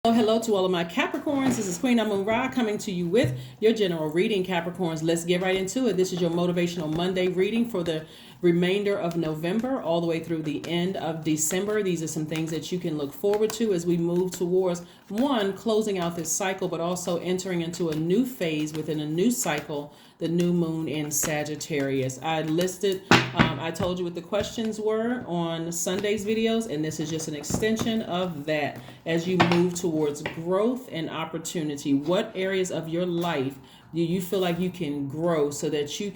Hello to all of my Capricorns. This is Queen Amun Ra coming to you with your general reading, Capricorns. Let's get right into it. This is your Motivational Monday reading for the remainder of November all the way through the end of December. These are some things that you can look forward to as we move towards one, closing out this cycle, but also entering into a new phase within a new cycle, the new moon in Sagittarius. I told you what the questions were on Sunday's videos, and this is just an extension of that as you move towards growth and opportunity. What areas of your life do you feel like you can grow so that you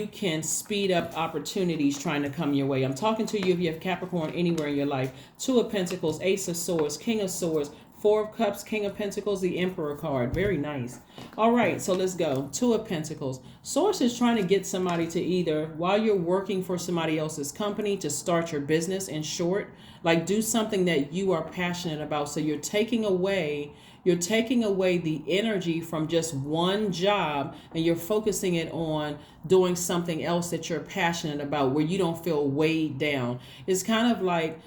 can speed up opportunities trying to come your way? I'm talking to you if you have Capricorn anywhere in your life. Two of Pentacles, Ace of Swords, King of Swords, Four of Cups, King of Pentacles, the Emperor card. Very nice. All right, so let's go. Two of Pentacles. Source is trying to get somebody to either, while you're working for somebody else's company, to start your business. In short, like do something that you are passionate about. So you're taking away the energy from just one job and you're focusing it on doing something else that you're passionate about where you don't feel weighed down. It's kind of like,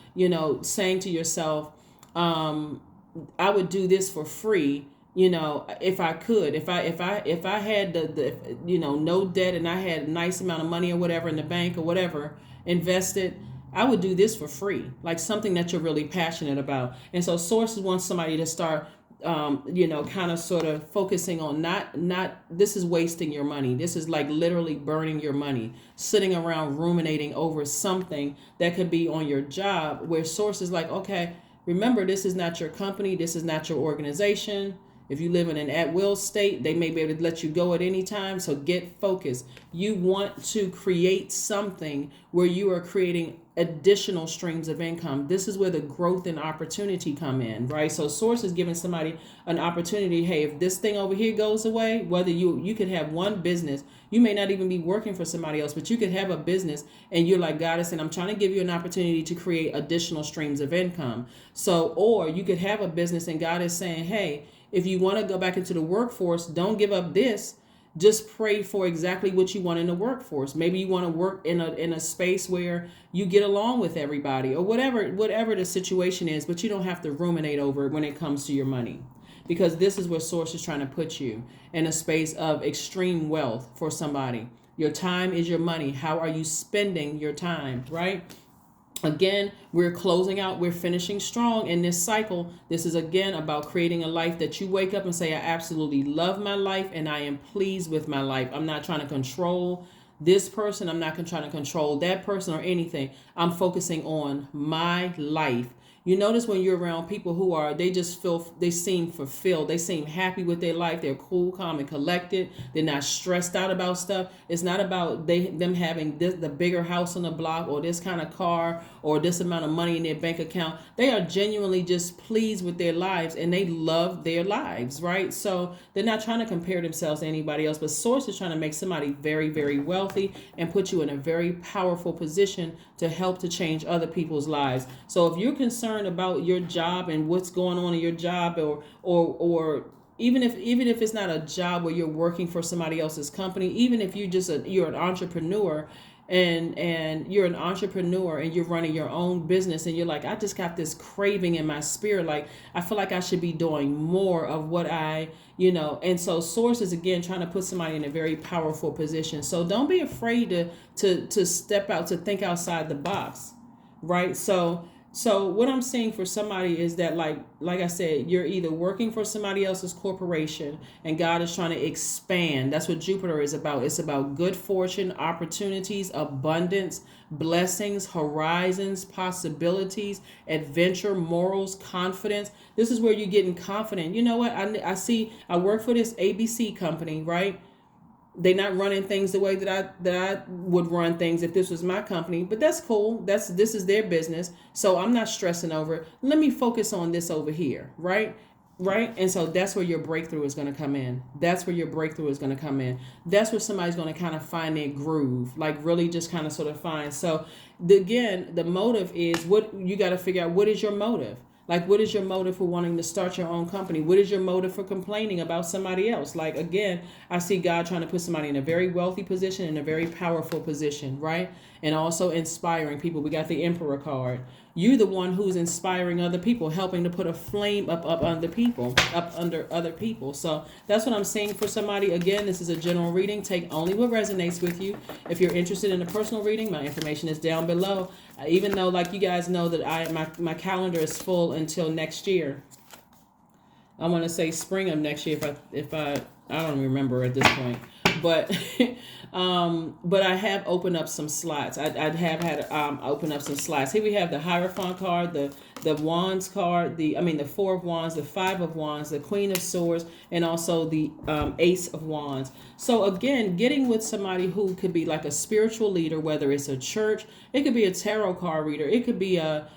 saying to yourself, I would do this for free, if I could, if I had the no debt and I had a nice amount of money or whatever in the bank or whatever invested, I would do this for free, like something that you're really passionate about. And so sources want somebody to start, kind of sort of focusing on not this is wasting your money. This is like literally burning your money, sitting around ruminating over something that could be on your job where source is like, okay, remember, this is not your company. This is not your organization. If you live in an at-will state, they may be able to let you go at any time. So get focused. You want to create something where you are creating additional streams of income. This is where the growth and opportunity come in, right? So source is giving somebody an opportunity. Hey, if this thing over here goes away, whether you could have one business, you may not even be working for somebody else, but you could have a business and you're like, God is saying, I'm trying to give you an opportunity to create additional streams of income. So, or you could have a business and God is saying, hey, if you want to go back into the workforce, don't give up this. Just pray for exactly what you want in the workforce. Maybe you want to work in a space where you get along with everybody or whatever the situation is, but you don't have to ruminate over it when it comes to your money. Because this is where source is trying to put you, in a space of extreme wealth for somebody. Your time is your money. How are you spending your time, right? Again, we're closing out, we're finishing strong in this cycle. This is again about creating a life that you wake up and say, I absolutely love my life and I am pleased with my life. I'm not trying to control this person. I'm not trying to control that person or anything. I'm focusing on my life. You notice when you're around people who they seem fulfilled. They seem happy with their life. They're cool, calm, and collected. They're not stressed out about stuff. It's not about them having the bigger house on the block or this kind of car or this amount of money in their bank account. They are genuinely just pleased with their lives and they love their lives, right? So they're not trying to compare themselves to anybody else, but source is trying to make somebody very, very wealthy and put you in a very powerful position to help to change other people's lives. So if you're concerned about your job and what's going on in your job, or even if it's not a job where you're working for somebody else's company, even if you're an entrepreneur and you're an entrepreneur and you're running your own business and you're like, I just got this craving in my spirit, like I feel like I should be doing more of what and so source is again trying to put somebody in a very powerful position. So don't be afraid to step out, to think outside the box, right? So what I'm saying for somebody is that like I said, you're either working for somebody else's corporation and God is trying to expand. That's what Jupiter is about. It's about good fortune, opportunities, abundance, blessings, horizons, possibilities, adventure, morals, confidence. This is where you're getting confident. You know what? I work for this ABC company, right? They're not running things the way that I would run things if this was my company, but that's cool. This is their business, so I'm not stressing over it. Let me focus on this over here, right? And so that's where your breakthrough is going to come in. That's where somebody's going to kind of find their groove, like really just kind of sort of find. So the motive is what you got to figure out. What is your motive? Like, what is your motive for wanting to start your own company? What is your motive for complaining about somebody else? Like, again, I see God trying to put somebody in a very wealthy position, in a very powerful position, right? And also inspiring people. We got the Emperor card. you're the one who's inspiring other people, helping to put a flame up under other people. So that's what I'm saying for somebody. Again, this is a general reading. Take only what resonates with you. If you're interested in a personal reading, my information is down below. Even though, like you guys know, that my calendar is full until next year. I want to say spring of next year, if I don't remember at this point, but but I have opened up some slots. I have had open up some slots. Here we have the Hierophant card, the Wands card, the Four of Wands, the Five of Wands, the Queen of Swords, and also the Ace of Wands. So again, getting with somebody who could be like a spiritual leader, whether it's a church, it could be a tarot card reader, it could be a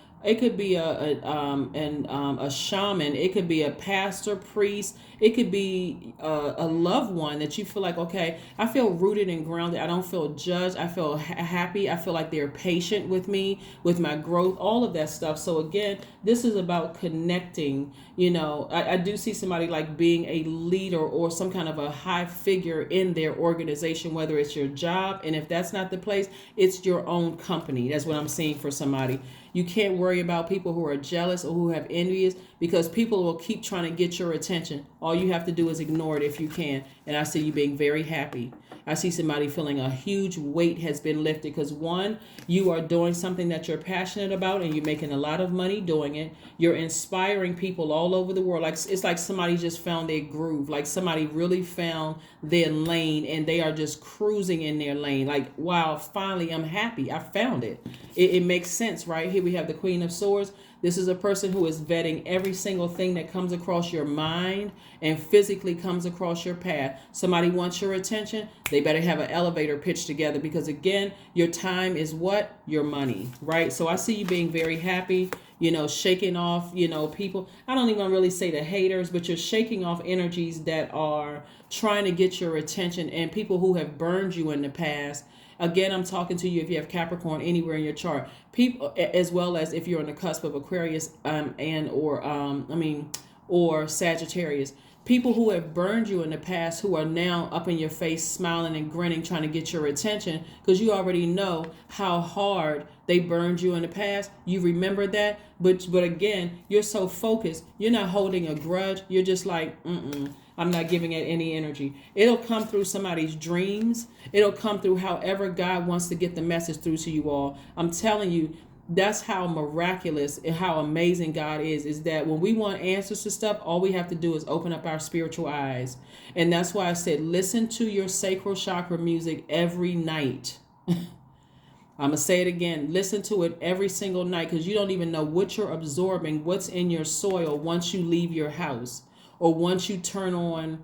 shaman, it could be a pastor, priest, it could be a loved one that you feel like, okay, I feel rooted and grounded, I don't feel judged, I feel happy, I feel like they're patient with me, with my growth, all of that stuff. So again, this is about connecting. I do see somebody like being a leader or some kind of a high figure in their organization, whether it's your job, and if that's not the place, it's your own company. That's what I'm seeing for somebody. You can't worry about people who are jealous or who have envious, because people will keep trying to get your attention. All you have to do is ignore it if you can. And I see you being very happy. I see somebody feeling a huge weight has been lifted because, one, you are doing something that you're passionate about and you're making a lot of money doing it. You're inspiring people all over the world. Like it's like somebody just found their groove. Like somebody really found their lane and they are just cruising in their lane. Like, wow, finally I'm happy. I found it. It makes sense, right? Here we have the Queen of Swords. This is a person who is vetting every single thing that comes across your mind and physically comes across your path. Somebody wants your attention, they better have an elevator pitch together, because again, your time is what? Your money, right? So I see you being very happy, shaking off, people. I don't even really say the haters, but you're shaking off energies that are trying to get your attention and people who have burned you in the past. Again, I'm talking to you if you have Capricorn anywhere in your chart. People, as well as if you're on the cusp of Aquarius or Sagittarius. People who have burned you in the past, who are now up in your face, smiling and grinning, trying to get your attention, because you already know how hard they burned you in the past. You remember that, but again, you're so focused. You're not holding a grudge. You're just like, I'm not giving it any energy. It'll come through somebody's dreams. It'll come through however God wants to get the message through to you all. I'm telling you, that's how miraculous and how amazing God is that when we want answers to stuff, all we have to do is open up our spiritual eyes. And that's why I said, listen to your sacral chakra music every night. I'm going to say it again. Listen to it every single night, because you don't even know what you're absorbing, what's in your soil once you leave your house, or once you turn on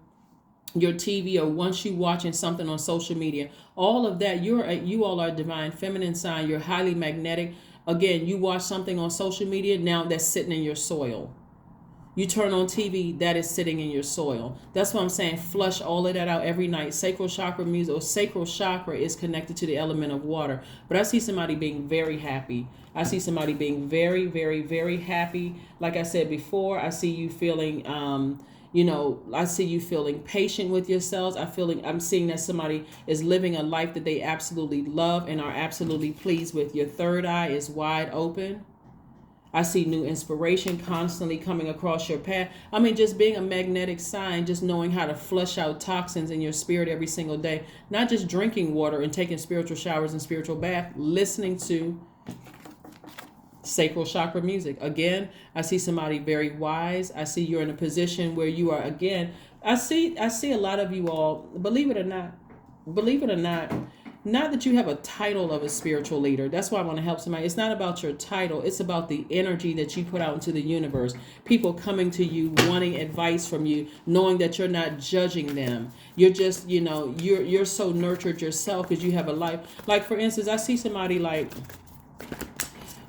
your TV, or once you watching something on social media. All of that, you all are divine feminine sign. You're highly magnetic. Again, you watch something on social media, now that's sitting in your soil. You turn on TV, that is sitting in your soil. That's what I'm saying. Flush all of that out every night. Sacral chakra music, or sacral chakra, is connected to the element of water. But I see somebody being very happy. I see somebody being very, very, very happy. Like I said before, I see you feeling, I see you feeling patient with yourselves. I'm seeing that somebody is living a life that they absolutely love and are absolutely pleased with. Your third eye is wide open. I see new inspiration constantly coming across your path. Just being a magnetic sign, just knowing how to flush out toxins in your spirit every single day. Not just drinking water and taking spiritual showers and spiritual bath, listening to sacral chakra music. Again, I see somebody very wise. I see you're in a position where you are, again, I see a lot of you all, believe it or not, not that you have a title of a spiritual leader. That's why I want to help somebody. It's not about your title. It's about the energy that you put out into the universe. People coming to you, wanting advice from you, knowing that you're not judging them. You're just, you're so nurtured yourself because you have a life. Like, for instance, I see somebody like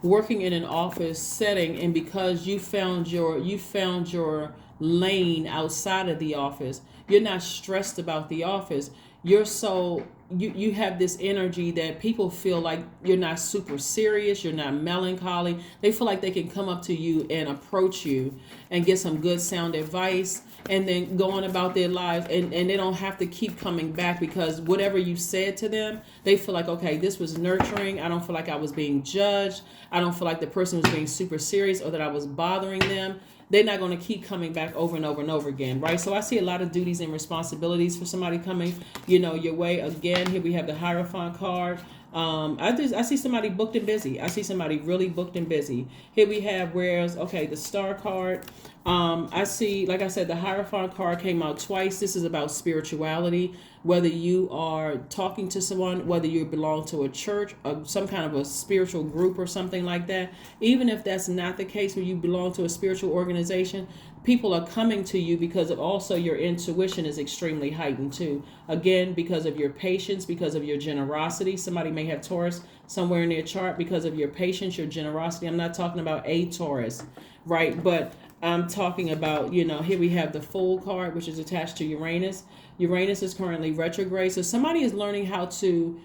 working in an office setting, and because you found your lane outside of the office, you're not stressed about the office. You're so you have this energy that people feel like you're not super serious, you're not melancholy. They feel like they can come up to you and approach you and get some good sound advice. and then going about their lives, and they don't have to keep coming back, because whatever you said to them, they feel like, okay, this was nurturing. I don't feel like I was being judged. I don't feel like the person was being super serious or that I was bothering them. They're not going to keep coming back over and over and over again, right? So I see a lot of duties and responsibilities for somebody coming, your way. Again, here we have the Hierophant card. I see somebody booked and busy. I see somebody really booked and busy. Here we have the Star card. I see, like I said, the Hierophant card came out twice. This is about spirituality. Whether you are talking to someone, whether you belong to a church or some kind of a spiritual group or something like that, even if that's not the case where you belong to a spiritual organization, people are coming to you because of also your intuition is extremely heightened too. Again, because of your patience, because of your generosity. Somebody may have Taurus somewhere in their chart. Because of your patience, your generosity. I'm not talking about a Taurus, right? But I'm talking about, here we have the Fool card, which is attached to Uranus. Uranus is currently retrograde. So somebody is learning how to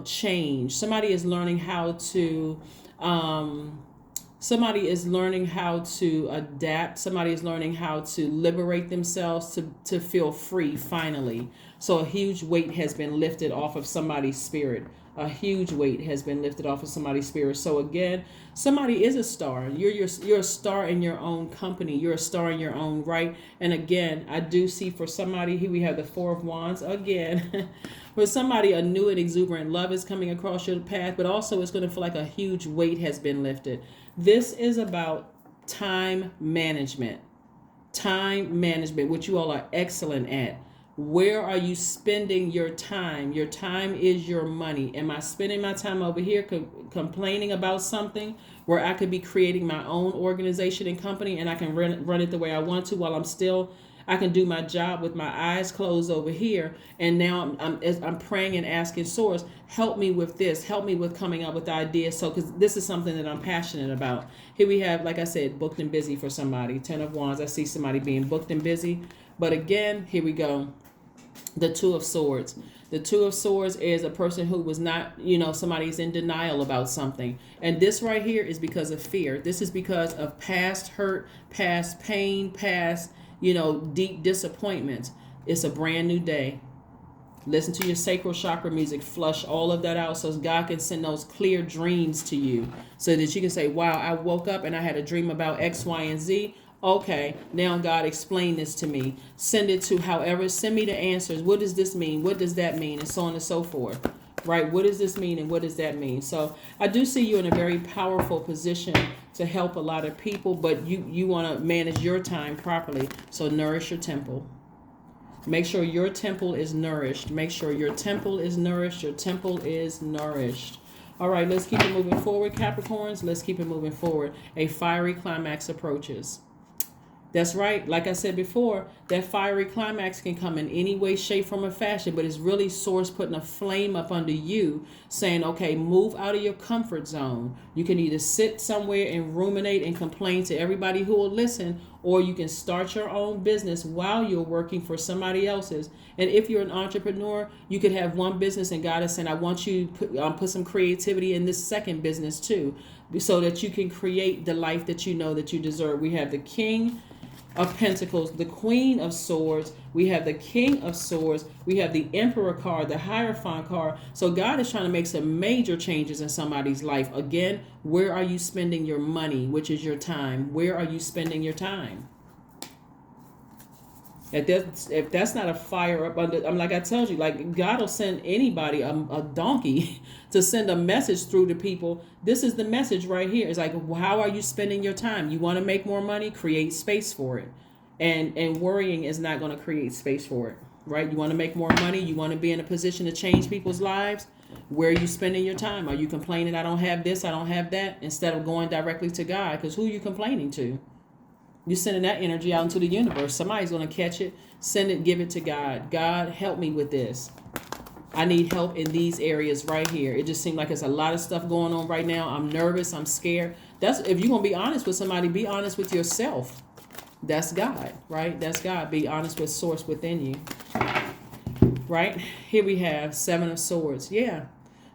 change. Somebody is learning how to adapt. Somebody is learning how to liberate themselves to feel free finally. So a huge weight has been lifted off of somebody's spirit. A huge weight has been lifted off of somebody's spirit. So again, somebody is a star. You're a star in your own company. You're a star in your own right. And again, I do see for somebody, here we have the Four of Wands again. For somebody, a new and exuberant love is coming across your path, but also it's going to feel like a huge weight has been lifted. This is about time management. Time management, which you all are excellent at. Where are you spending your time? Your time is your money. Am I spending my time over here complaining about something where I could be creating my own organization and company, and I can run it the way I want to while I can do my job with my eyes closed over here, and now I'm praying and asking Source, help me with this, help me with coming up with ideas. So, because this is something that I'm passionate about. Here we have, like I said, booked and busy for somebody. 10 of Wands. I see somebody being booked and busy. But again, here we go. The Two of Swords. The Two of Swords is a person who was not, somebody's in denial about something. And this right here is because of fear. This is because of past hurt, past pain, past, deep disappointments. It's a brand new day. Listen to your sacral chakra music. Flush all of that out so God can send those clear dreams to you so that you can say, wow, I woke up and I had a dream about X, Y, and Z. Okay, now God, explain this to me. Send it to send me the answers. What does this mean? What does that mean? And so on and so forth. Right? What does this mean and what does that mean? So I do see you in a very powerful position to help a lot of people, but you want to manage your time properly. So nourish your temple. Make sure your temple is nourished. Make sure your temple is nourished. Your temple is nourished. All right, let's keep it moving forward, Capricorns. Let's keep it moving forward. A fiery climax approaches. That's right. Like I said before, that fiery climax can come in any way, shape, form, or fashion, but it's really Source putting a flame up under you saying, okay, move out of your comfort zone. You can either sit somewhere and ruminate and complain to everybody who will listen, or you can start your own business while you're working for somebody else's. And if you're an entrepreneur, you could have one business and God is saying, I want you to put some creativity in this second business too, so that you can create the life that you know that you deserve. We have the King of Pentacles, the Queen of Swords, we have the King of Swords, we have the Emperor card, the Hierophant card. So God is trying to make some major changes in somebody's life. Again, where are you spending your money, which is your time? Where are you spending your time? If that's not a fire up under, I'm like I told you, like God will send anybody a donkey to send a message through to people. This is the message right here. It's like, how are you spending your time? You want to make more money? Create space for it. And worrying is not going to create space for it, right? You want to make more money? You want to be in a position to change people's lives? Where are you spending your time? Are you complaining, I don't have this, I don't have that, instead of going directly to God? Because who are you complaining to? You're sending that energy out into the universe. Somebody's going to catch it. Send it, give it to God. God, help me with this. I need help in these areas right here. It just seems like there's a lot of stuff going on right now. I'm nervous. I'm scared. That's if you're going to be honest with somebody, be honest with yourself. That's God, right? That's God. Be honest with Source within you. Right? Here we have Seven of Swords. Yeah.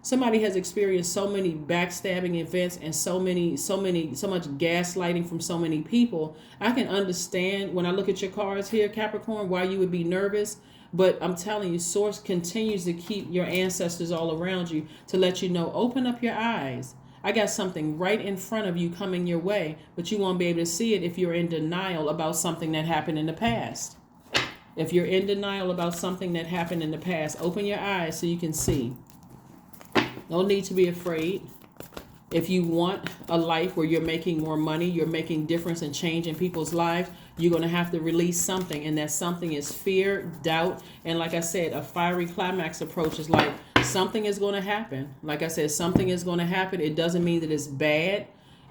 Somebody has experienced so many backstabbing events and so much gaslighting from so many people. I can understand when I look at your cards here, Capricorn, why you would be nervous. But I'm telling you, Source continues to keep your ancestors all around you to let you know, open up your eyes. I got something right in front of you coming your way, but you won't be able to see it if you're in denial about something that happened in the past. If you're in denial about something that happened in the past, open your eyes so you can see. No need to be afraid. If you want a life where you're making more money, you're making difference and change in people's lives, you're going to have to release something. And that something is fear, doubt. And like I said, a fiery climax approach is like something is going to happen. Like I said, something is going to happen. It doesn't mean that it's bad.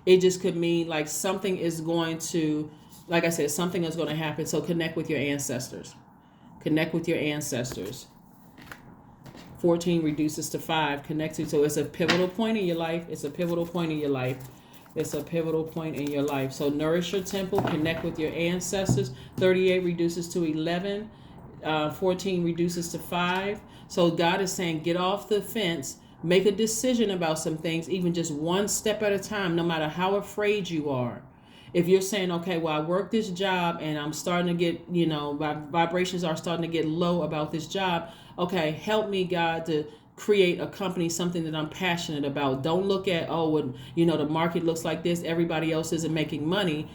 It just could mean like something is going to, like I said, something is going to happen. So connect with your ancestors. Connect with your ancestors. 14 reduces to 5. Connected. So it's a pivotal point in your life. It's a pivotal point in your life. It's a pivotal point in your life. So nourish your temple. Connect with your ancestors. 38 reduces to 11. 14 reduces to 5. So God is saying, get off the fence. Make a decision about some things, even just one step at a time, no matter how afraid you are. If you're saying, okay, well, I work this job and I'm starting to get, my vibrations are starting to get low about this job. Okay, help me, God, to create a company, something that I'm passionate about. Don't look at, the market looks like this. Everybody else isn't making money.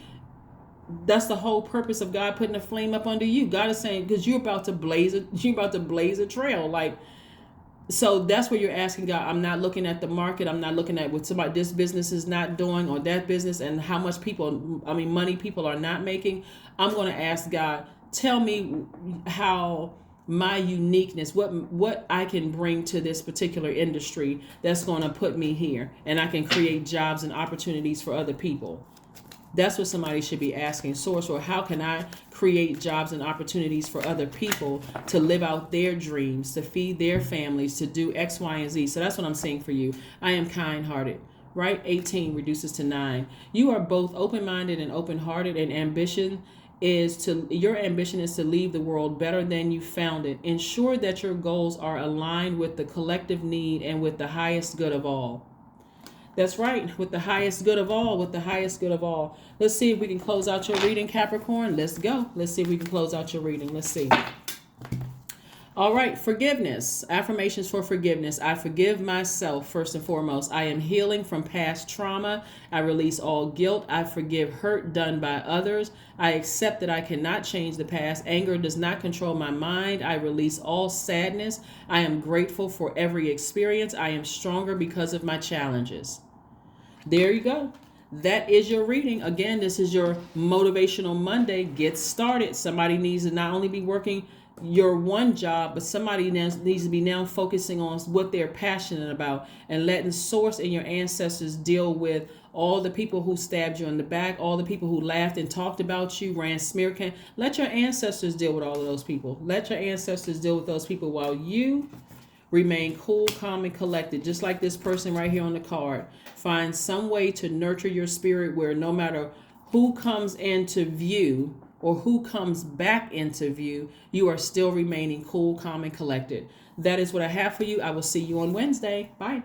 That's the whole purpose of God putting a flame up under you. God is saying, because you're about to blaze a trail. So that's where you're asking God, I'm not looking at the market. I'm not looking at what this business is not doing or that business and how much money people are not making. I'm going to ask God, tell me how my uniqueness, what I can bring to this particular industry that's going to put me here and I can create jobs and opportunities for other people. That's what somebody should be asking Source, or how can I create jobs and opportunities for other people to live out their dreams, to feed their families, to do X, Y, and Z. So that's what I'm saying for you. I am kind-hearted, right? 18 reduces to 9. You are both open-minded and open-hearted, and your ambition is to leave the world better than you found it. Ensure that your goals are aligned with the collective need and with the highest good of all. That's right, with the highest good of all, Let's see if we can close out your reading, Capricorn. Let's go. Let's see if we can close out your reading. Let's see. All right, forgiveness. Affirmations for forgiveness. I forgive myself, first and foremost. I am healing from past trauma. I release all guilt. I forgive hurt done by others. I accept that I cannot change the past. Anger does not control my mind. I release all sadness. I am grateful for every experience. I am stronger because of my challenges. There you go. That is your reading. Again, this is your Motivational Monday. Get started. Somebody needs to not only be working your one job, but somebody needs to be now focusing on what they're passionate about and letting Source and your ancestors deal with all the people who stabbed you in the back, all the people who laughed and talked about you, ran smear campaigns. Let your ancestors deal with all of those people. Let your ancestors deal with those people while you remain cool, calm, and collected. Just like this person right here on the card. Find some way to nurture your spirit where no matter who comes into view or who comes back into view, you are still remaining cool, calm, and collected. That is what I have for you. I will see you on Wednesday. Bye.